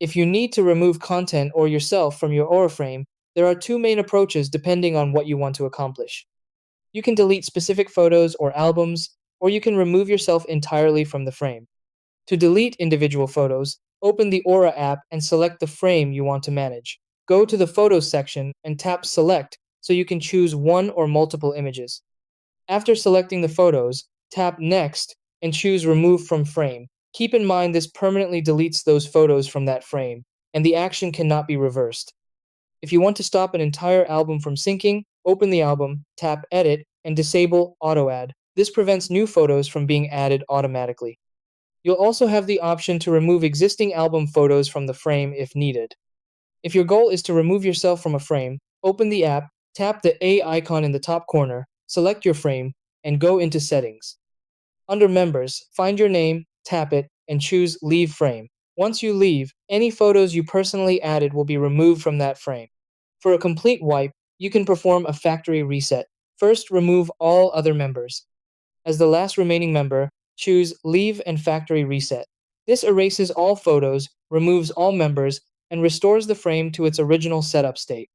If you need to remove content or yourself from your aura frame, there are two main approaches depending on what you want to accomplish. You can delete specific photos or albums, or you can remove yourself entirely from the frame. To delete individual photos, open the Aura app and select the frame you want to manage. Go to the Photos section and tap Select so you can choose one or multiple images. After selecting the photos, tap Next and choose Remove from Frame. Keep in mind this permanently deletes those photos from that frame, and the action cannot be reversed. If you want to stop an entire album from syncing, open the album, tap Edit, and disable Auto Add. This prevents new photos from being added automatically. You'll also have the option to remove existing album photos from the frame if needed. If your goal is to remove yourself from a frame, open the app, tap the A icon in the top corner, select your frame, and go into Settings. Under Members, find your name, tap it, and choose Leave Frame. Once you leave, any photos you personally added will be removed from that frame. For a complete wipe, you can perform a factory reset. First, remove all other members. As the last remaining member, choose Leave and Factory Reset. This erases all photos, removes all members, and restores the frame to its original setup state.